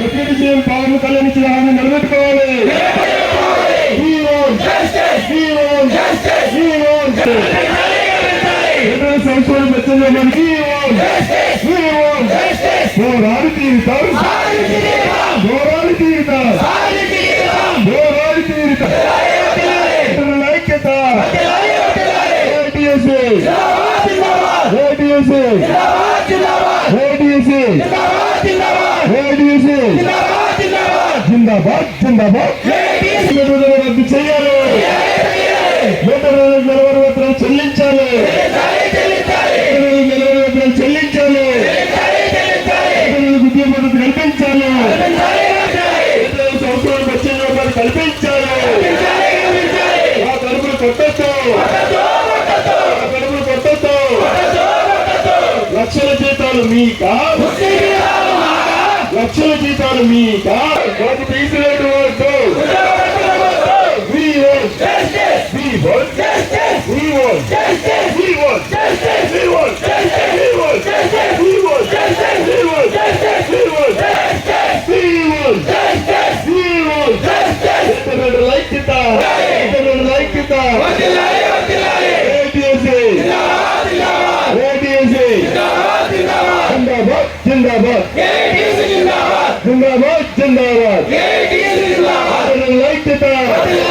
Deputy CM Pawan Kalyan ఇచ్చిన హామీ నిలబెట్టుకోవాలి. సంవత్సరాలు మెచ్చడానికి పోరాడి తీరుతాం, పోరాడి తీరుతాం, పోరాడి తీరుతాం. ఐక్యత జిందాబాద్ జిందాబాద్. రద్దు చేయాలి, నిలవరవేతనం చెల్లించాలి, నిలవరవేతనం చెల్లించాలి, విద్యా పద్ధతి కల్పించాలి, సంవత్సరాలు వచ్చే రూపాయలు కల్పించాలి. ఆ కడుపులు కొట్టద్దు, ఆ కడుపులు కొట్టద్దు. లక్షల జీతాలు మీకా, లక్షల జీతాలు మీకా, మాకు తీసినట్టు వద్దు. జిందాబాద్ జిందాబాద్ జిందాబాద్.